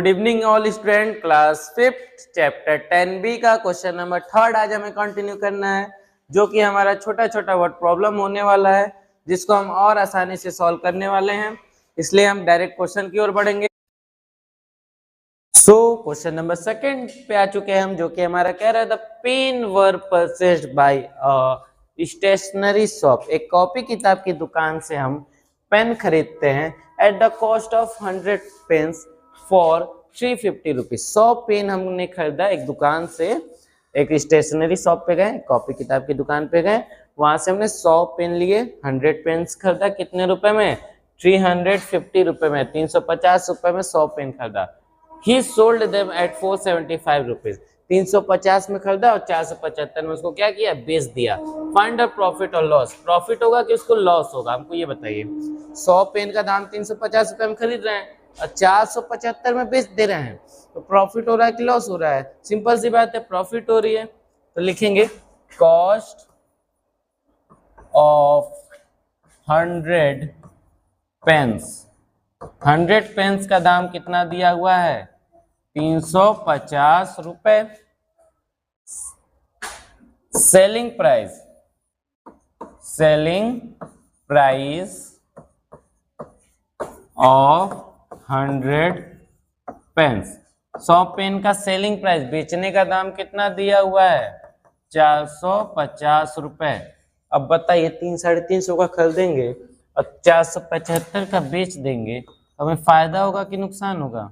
Good evening all student, class 5th chapter 10B का question number 3 आज हमें continue करना है, जो कि हमारा छोटा छोटा वर्ड प्रॉब्लम होने वाला है, जिसको हम और आसानी से सॉल्व करने वाले हैं। इसलिए हम डायरेक्ट क्वेश्चन की ओर बढ़ेंगे। क्वेश्चन नंबर 2 पे आ चुके हैं हम, जो कि हमारा कह रहा है the pen were purchased by stationery shop. एक कॉपी किताब की दुकान से हम पेन खरीदते हैं at the cost of 100 pens for 350 rupees. 100 pen हमने खरीदा एक दुकान से, एक स्टेशनरी शॉप पे गए, कॉपी किताब की दुकान पे गए, वहां से हमने 100 पेन लिए, 100 पेन्स खरीदा। कितने रुपए में? 350 रुपए में, 350 रुपए में 100 पेन खरीदा। He sold them at 475 rupees. 350 में खरीदा और 475 में उसको क्या किया? बेच दिया। फाइंड द प्रॉफिट और लॉस। प्रॉफिट होगा कि उसको लॉस होगा, हमको ये बताइए। 100 पेन का दाम 350 रुपए में खरीद रहे हैं और 475 में बेच दे रहे हैं, तो प्रॉफिट हो रहा है कि लॉस हो रहा है? सिंपल सी बात है, प्रॉफिट हो रही है। तो लिखेंगे कॉस्ट ऑफ 100 पेन्स। 100 पेन्स का दाम कितना दिया हुआ है? 350 रुपए। Selling price of 100 pens. 100 pen का सेलिंग प्राइस, बेचने का दाम कितना दिया हुआ है? 450 रुपए। अब बताइए, 300-350 का खरीदेंगे और 475 का बेच देंगे, हमें फायदा होगा कि नुकसान होगा?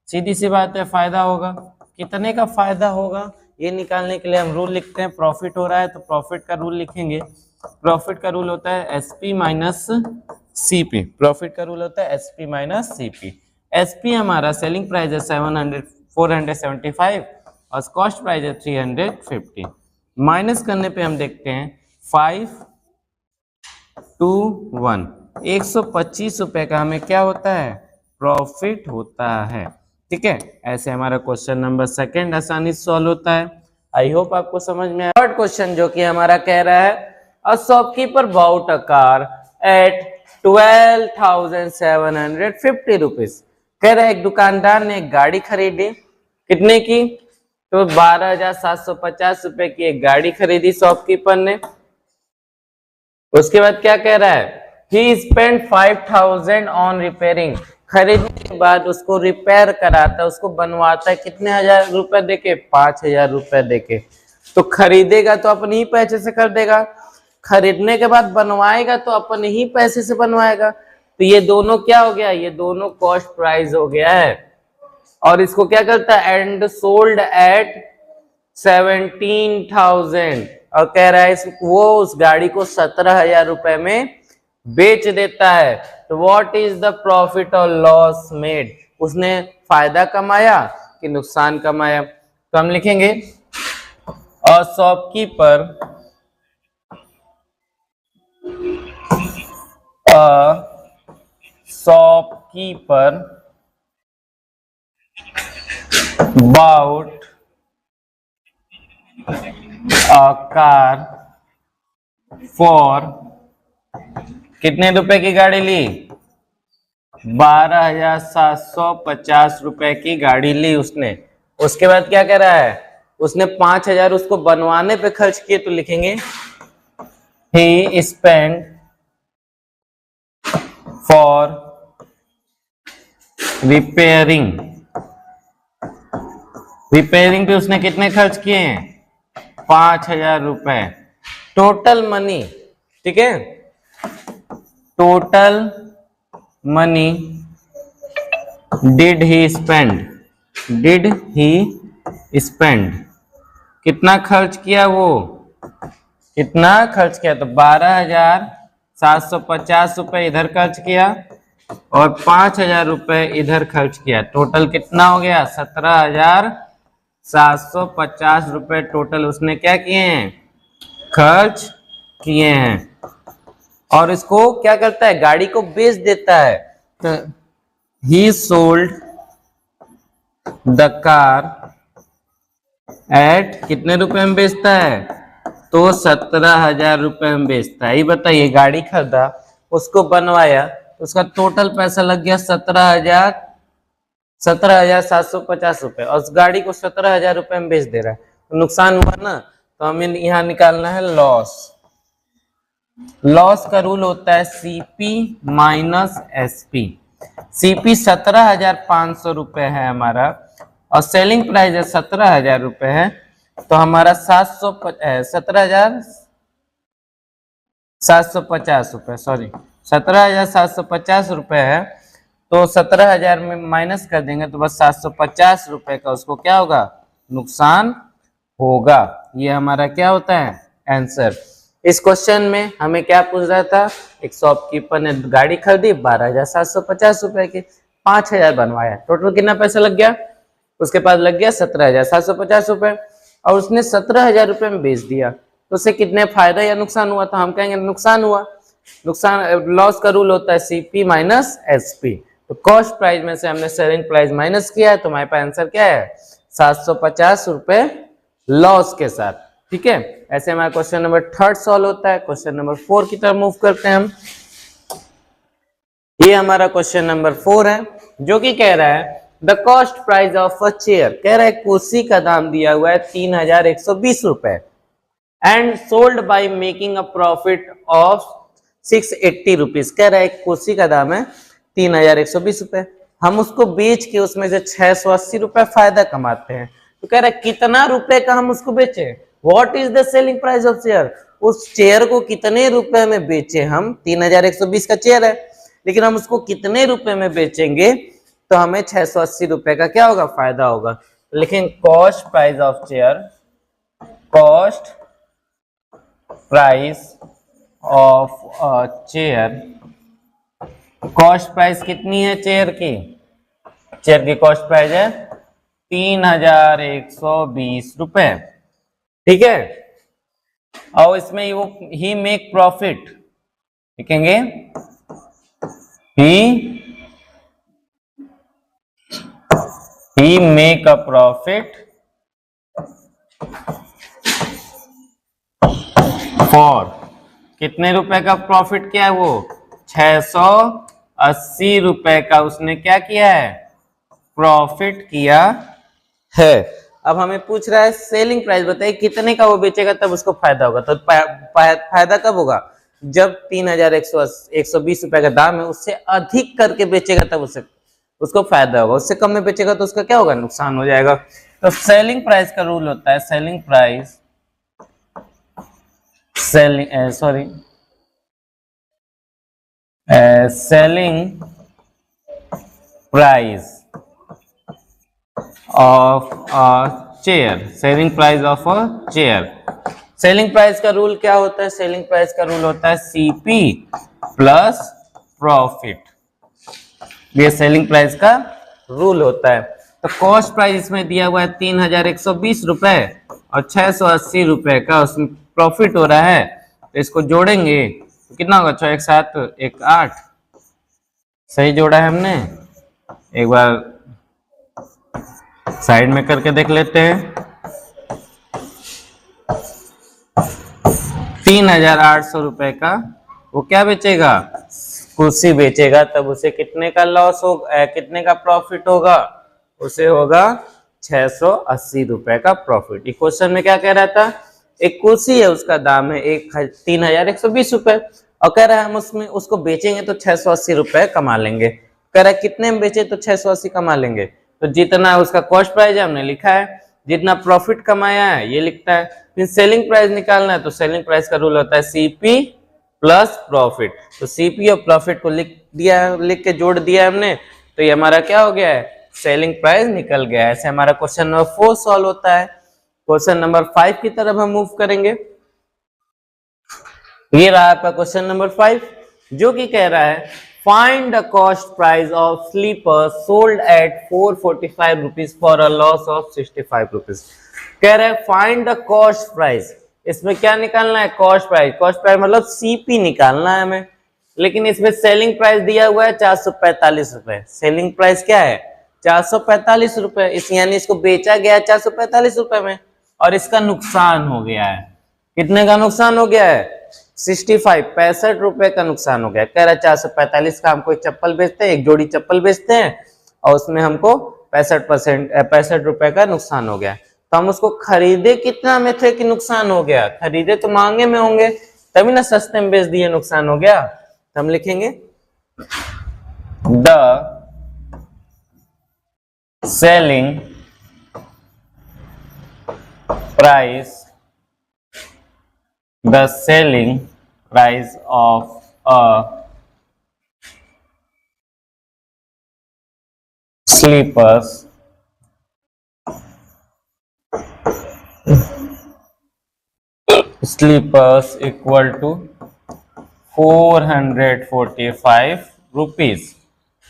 सीधी सी बात है, फायदा होगा। कितने का फायदा होगा ये निकालने के लिए हम रूल लिखते हैं। प्रॉफिट हो रहा है तो प्रॉफिट का रूल लिखेंगे। प्रॉफिट का रूल होता है एसपी माइनस सीपी। प्रॉफिट का रूल होता है एसपी माइनस सीपी। एसपी हमारा सेलिंग प्राइस है 475 और कॉस्ट प्राइस है 350। माइनस करने पे हम देखते हैं 5 to 1, 125 रुपए का हमें क्या होता है? प्रॉफिट होता है। ठीक है, ऐसे हमारा क्वेश्चन नंबर 2 आसानी से सॉल्व होता है। आई होप आपको समझ में आया। थर्ड क्वेश्चन जो कि हमारा कह रहा है a shopkeeper bought a car at 12,750 rupees. कह रहा है एक दुकानदार ने एक गाड़ी खरीदी। कितने की? तो 12,750 रुपए की एक गाड़ी खरीदी शॉपकीपर ने। उसके बाद क्या कह रहा है? He spent 5,000 on repairing। खरीदने के बाद उसको रिपेयर कराता है, उसको बनवाता है। कितने हजार रुपए देके? 5,000 रुपए देके। तो खरीदेगा तो अपने ही पैसे से कर देगा, खरीदने के बाद बनवाएगा तो अपने ही पैसे से बनवाएगा। तो ये दोनों क्या हो गया? ये दोनों कॉस्ट प्राइस हो गया है। और इसको क्या करता है? And sold at 17,000। और कह रहा है वो उस गाड़ी को 17,000 रुपए में बेच देता है। तो व्हाट इज द प्रॉफिट और लॉस मेड? उसने फायदा कमाया कि नुकसान कमाया? तो हम लिखेंगे a shopkeeper bought a car for कितने रुपए की गाड़ी ली? 12,750 रुपए की गाड़ी ली उसने। उसके बाद क्या कह रहा है? उसने 5,000 उसको बनवाने पे खर्च किए, तो लिखेंगे he spent for repairing। Repairing पे उसने कितने खर्च किए हैं? 5,000 रुपए। टोटल मनी, ठीक है, total money did he spend. कितना खर्च किया वो? कितना खर्च किया? तो 12,750 रुपए इधर खर्च किया और 5,000 रुपए इधर खर्च किया। टोटल कितना हो गया? 17,750 रुपए टोटल उसने क्या किए हैं? खर्च किए हैं। और इसको क्या करता है? गाड़ी को बेच देता है। तो ही सोल्ड द कार एट कितने रुपए में बेचता है? तो 17,000 रुपए में बेचता है। ये बताइए, गाड़ी खरीदा, उसको बनवाया, उसका टोटल पैसा लग गया 17,000 17,750 रुपए, और उस गाड़ी को 17,000 रुपए में बेच दे रहा है, तो नुकसान हुआ ना। तो हमें यहाँ निकालना है लॉस। लॉस का रूल होता है सीपी माइनस एसपी। सीपी 17,500 रुपए है हमारा, और सेलिंग प्राइस है 17,000 रुपए है, तो हमारा 17,750 रुपए, सॉरी 17,750 रुपए है। तो 17,000 में माइनस कर देंगे तो बस 750 रुपए का उसको क्या होगा, नुकसान होगा। ये हमारा क्या होता है आंसर। इस क्वेश्चन में हमें क्या पूछ रहा था, एक शॉपकीपर ने गाड़ी खरीदी 12,750 रुपए की, 5,000 बनवाया, टोटल कितना पैसा लग गया, उसके पास लग गया 17,750 रुपए, और उसने 17,000 रुपए में बेच दिया, तो उसे कितने फायदा या नुकसान हुआ, तो हम कहेंगे नुकसान हुआ। नुकसान, लॉस का रूल होता है सीपी माइनस एसपी। तो कॉस्ट प्राइस में से हमने सेलिंग प्राइस माइनस किया है, तो हमारे पास आंसर क्या है, 750 रुपए लॉस के साथ। ठीक है, ऐसे हमारा क्वेश्चन नंबर 3 सॉल्व होता है। क्वेश्चन नंबर 4 की तरफ मूव करते हैं हम। ये हमारा क्वेश्चन नंबर 4 है, जो कि कह रहा है the cost price of a chair, कह रहा है कुर्सी का दाम दिया हुआ है 3,120 रुपए, and sold by making a profit of 680 rupees. कह रहा है कुर्सी का दाम है 3,120 रुपए, हम उसको बेच के उसमें से 680 रुपए फायदा कमाते हैं। तो कह रहा है कितना रुपए का हम उसको बेचे, what is the selling price of chair, उस चेयर को कितने रुपए में बेचे हम। 3,120 का चेयर है, लेकिन हम उसको कितने रुपए में बेचेंगे तो हमें 680 रुपए का क्या होगा, फायदा होगा। लेकिन cost price of chair, cost price of a chair, cost price कितनी है चेयर की, चेयर की कॉस्ट प्राइस है 3,120 रुपए। ठीक है, और इसमें वो ही मेक प्रॉफिट, लिखेंगे ही मेक अ प्रॉफिट फॉर, कितने रुपए का प्रॉफिट किया है वो, 680 रुपए का उसने क्या किया है, प्रॉफिट किया है। अब हमें पूछ रहा है सेलिंग प्राइस बताइए, कितने का वो बेचेगा तब उसको फायदा होगा। तो फायदा कब होगा, जब 3,120 रुपए का दाम है उससे अधिक करके बेचेगा तब उसको फायदा होगा, उससे कम में बेचेगा तो उसका क्या होगा, नुकसान हो जाएगा। तो सेलिंग प्राइस का रूल होता है selling price, selling price of a chair, selling price of a chair. Selling price का रूल क्या होता है, सेलिंग प्राइस का रूल होता है सीपी प्लस प्रॉफिट, ये सेलिंग प्राइस का रूल होता है। तो कॉस्ट प्राइस इसमें दिया हुआ है 3,120 रुपए, और 680 रुपए का उसमें प्रॉफिट हो रहा है, तो इसको जोड़ेंगे तो कितना होगा, 6 1 7 1 8, सही जोड़ा है हमने। एक बार साइड में करके देख लेते हैं। 3,800 रुपए का वो क्या बेचेगा, कुर्सी बेचेगा, तब उसे कितने का लॉस होगा, कितने का प्रॉफिट होगा, उसे होगा 680 रुपए का प्रॉफिट। इस क्वेश्चन में क्या कह रहा था, एक कुर्सी है उसका दाम है 3,120 रुपए, और कह रहा है हम उसमें उसको बेचेंगे तो 680 रुपए कमा लेंगे। कह रहा है कितने में बेचे तो 680 कमा लेंगे, तो जितना उसका कॉस्ट प्राइस है हमने लिखा है, जितना प्रॉफिट कमाया है ये लिखता है। फिर सेलिंग प्राइस निकालना है, तो सेलिंग प्राइस का रूल होता है सीपी प्लस प्रॉफिट। तो सीपी और प्रॉफिट को लिख के जोड़ दिया हमने, तो ये हमारा क्या हो गया है, सेलिंग प्राइस निकल गया है। ऐसे हमारा क्वेश्चन नंबर 4 सॉल्व होता है। क्वेश्चन नंबर 5 की तरफ हम मूव करेंगे। ये रहा आपका क्वेश्चन नंबर 5, जो कि कह रहा है find the cost price of slipper sold at 445 rupees for a loss of 65 rupees. कह रहा है फाइंड द कॉस्ट प्राइस, इसमें क्या निकालना है, कॉस्ट प्राइस। कॉस्ट प्राइस मतलब सीपी निकालना है हमें, लेकिन इसमें सेलिंग प्राइस दिया हुआ है 445 रुपए। सेलिंग प्राइस क्या है, 445 रुपए, इस यानी इसको बेचा गया है 445 रुपए में, और इसका नुकसान हो गया है, कितने का नुकसान हो गया है, 65 रुपए का नुकसान हो गया। कह रहा है 445 का हम कोई चप्पल बेचते हैं, एक जोड़ी चप्पल बेचते हैं, और उसमें हमको 65 रुपए का नुकसान हो गया। तो हम उसको खरीदे कितना में थे कि नुकसान हो गया? खरीदे तो महंगे में होंगे, तभी ना सस्ते में बेच दिए नुकसान हो गया। तो हम लिखेंगे the selling price of a slippers equal to 445 rupees.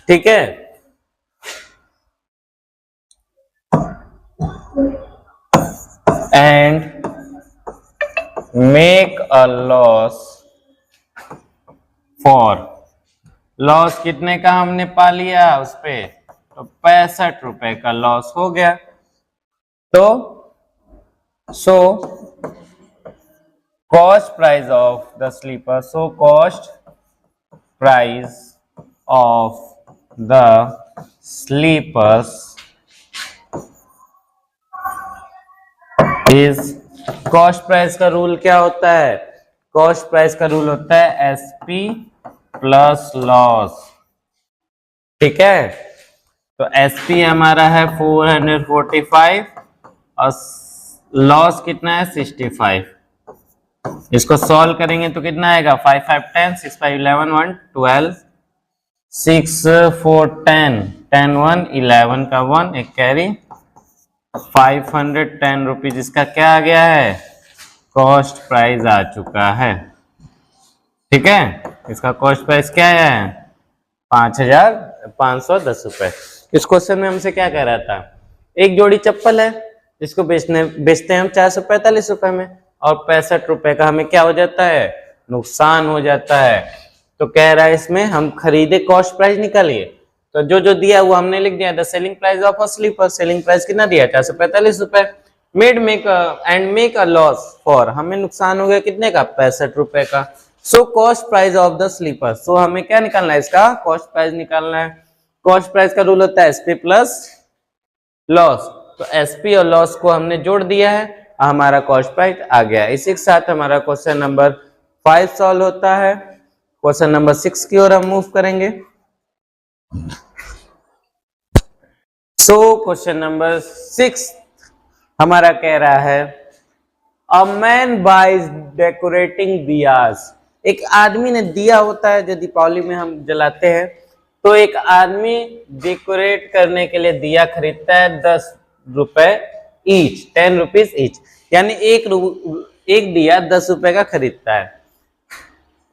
ठीक है, and make a loss for, loss कितने का हमने पा लिया उस पे? तो 65 रुपए का लॉस हो गया। तो so cost price of the sleeper, so cost price of the slippers is, cost price का रूल क्या होता है? कॉस्ट प्राइस का रूल होता है एसपी प्लस लॉस। ठीक है, तो एसपी हमारा है 445 और लॉस कितना है 65। इसको सॉल्व करेंगे तो कितना आएगा? 5 5 10, 6 5 11, 1 12, 6 4 10, 10 1 11 का 1 एक कैरी, 510 रुपीज इसका क्या आ गया है? कॉस्ट प्राइस आ चुका है। ठीक है, इसका कॉस्ट प्राइस क्या है? 5510 रुपए। इस क्वेश्चन में हमसे क्या कह रहा था? एक जोड़ी चप्पल है जिसको बेचते हैं हम 445 रुपए में, और 65 रुपए का हमें क्या हो जाता है? नुकसान हो जाता है। तो कह रहा है इसमें हम खरीदे, कॉस्ट प्राइस निकालिए। तो जो जो दिया वो हमने लिख दिया, the selling price of a slipper, selling price कितना दिया? 445 रुपए। मेक अ लॉस फॉर, हमें नुकसान हो गया कितने का? 65 रुपए का। So cost price of the sleeper, so हमें क्या निकालना है? इसका कॉस्ट प्राइस निकालना है। कॉस्ट प्राइस का रूल होता है एसपी प्लस लॉस। तो एसपी और लॉस को हमने जोड़ दिया है, हमारा कॉस्ट प्राइस आ गया। इसी के साथ हमारा क्वेश्चन नंबर 5 सॉल्व होता है। क्वेश्चन नंबर 6 की ओर हम मूव करेंगे। सो क्वेश्चन नंबर 6 हमारा कह रहा है a man buys decorating diyas, एक आदमी ने, दिया होता है जो दीपावली में हम जलाते हैं, तो एक आदमी डेकोरेट करने के लिए दिया खरीदता है 10 रुपए ईच, 10 रुपीज ईच, यानी एक दिया 10 रुपए का खरीदता है।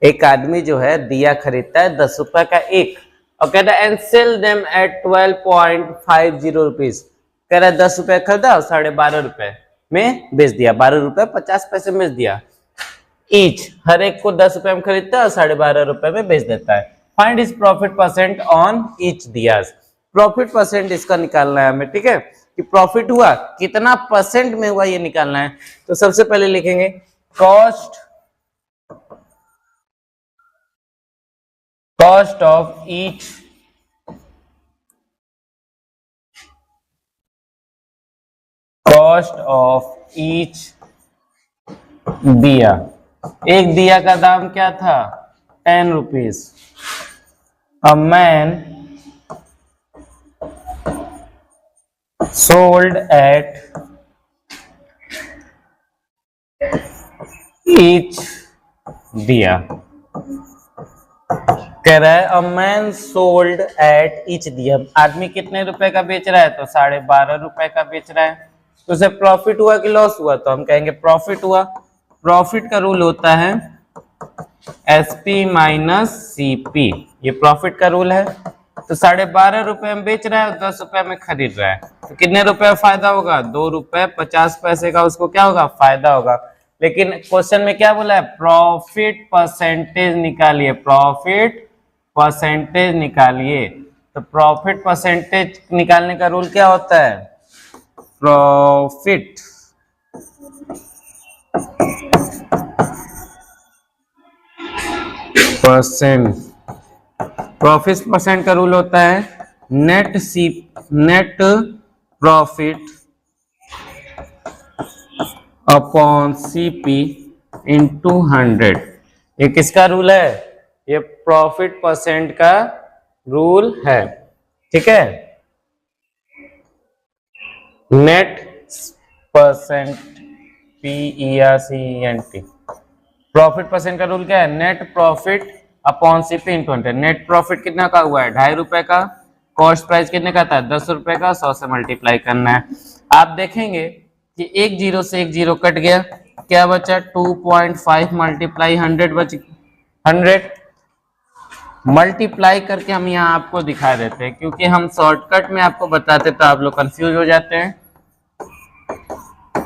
एक आदमी जो है दिया खरीदता है 10 रुपए का एक, और कहता है and sell them at 12.50 rupees. कह रहा है 10 रुपए खरीदा और 12.5 रुपए में बेच दिया, 12 रुपए 50 पैसे में बेच दिया ईच। हर एक को 10 रुपए में खरीदता है और 12.5 रुपए में बेच देता है। Find is profit percent on each diyas, profit percent इसका निकालना है हमें। ठीक है, कि प्रॉफिट हुआ कितना परसेंट में हुआ ये निकालना है। तो सबसे पहले लिखेंगे कॉस्ट ऑफ ईच दिया। एक दिया का दाम क्या था? 10 rupees. A man sold at each दिया। कह रहा है a man sold at each दिया, आदमी कितने रुपए का बेच रहा है? तो 12.5 रुपए का बेच रहा है। तो उसे प्रॉफिट हुआ कि लॉस हुआ? तो हम कहेंगे प्रॉफिट हुआ। प्रॉफिट का रूल होता है एसपी माइनस सीपी, ये प्रॉफिट का रूल है। तो 12.5 रुपए में बेच रहा है और 10 रुपए में खरीद रहा है, तो कितने रुपए फायदा होगा? 2 रुपए 50 पैसे का उसको क्या होगा? फायदा होगा। लेकिन क्वेश्चन में क्या बोला है? प्रॉफिट परसेंटेज निकालिए, प्रॉफिट परसेंटेज निकालिए। तो प्रॉफिट परसेंटेज निकालने का रूल क्या होता है? प्रॉफिट परसेंट, प्रॉफिट परसेंट का रूल होता है net profit upon CP into 100। ये किसका रूल है? ये प्रॉफिट परसेंट का रूल है, ठीक है। Net percent PERCENT, profit percent का रूल क्या है? Net profit upon CP into 100। Net profit कितना का हुआ है? 2.5 रुपए का। कॉस्ट प्राइस कितने का था? 10 रुपए का। 100 से मल्टीप्लाई करना है। आप देखेंगे कि एक जीरो से एक जीरो कट गया, क्या बचा? 2.5 मल्टीप्लाई 100 बच 100। मल्टीप्लाई करके हम यहाँ आपको दिखा देते हैं, क्योंकि हम शॉर्टकट में आपको बताते तो आप लोग कंफ्यूज हो जाते हैं।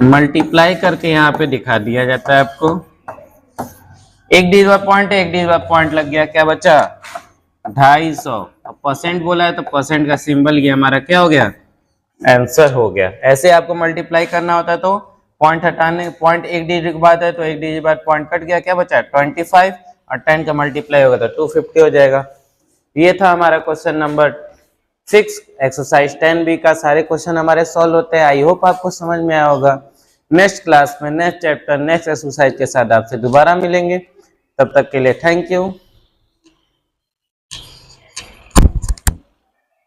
मल्टीप्लाई करके यहाँ पे दिखा दिया जाता है आपको। एक डिजिट पॉइंट है, एक डिजिट पॉइंट लग गया, क्या बचा? 250। अब परसेंट बोला है तो परसेंट का सिंबल ये हमारा क्या हो गया? आंसर हो गया। ऐसे आपको मल्टीप्लाई करना होता है तो पॉइंट हटाने, पॉइंट एक डिजिट के बाद है तो एक डिजिट बाद पॉइंट कट गया, क्या बचा? 25 और 10 का मल्टीप्लाई होगा तो 250 हो जाएगा। ये था हमारा क्वेश्चन नंबर 6 एक्सरसाइज 10B का। सारे क्वेश्चन हमारे सॉल्व होते हैं। आई होप आपको समझ में आया होगा। नेक्स्ट क्लास में नेक्स्ट चैप्टर नेक्स्ट एक्सरसाइज के साथ आपसे दोबारा मिलेंगे। तब तक के लिए थैंक यू।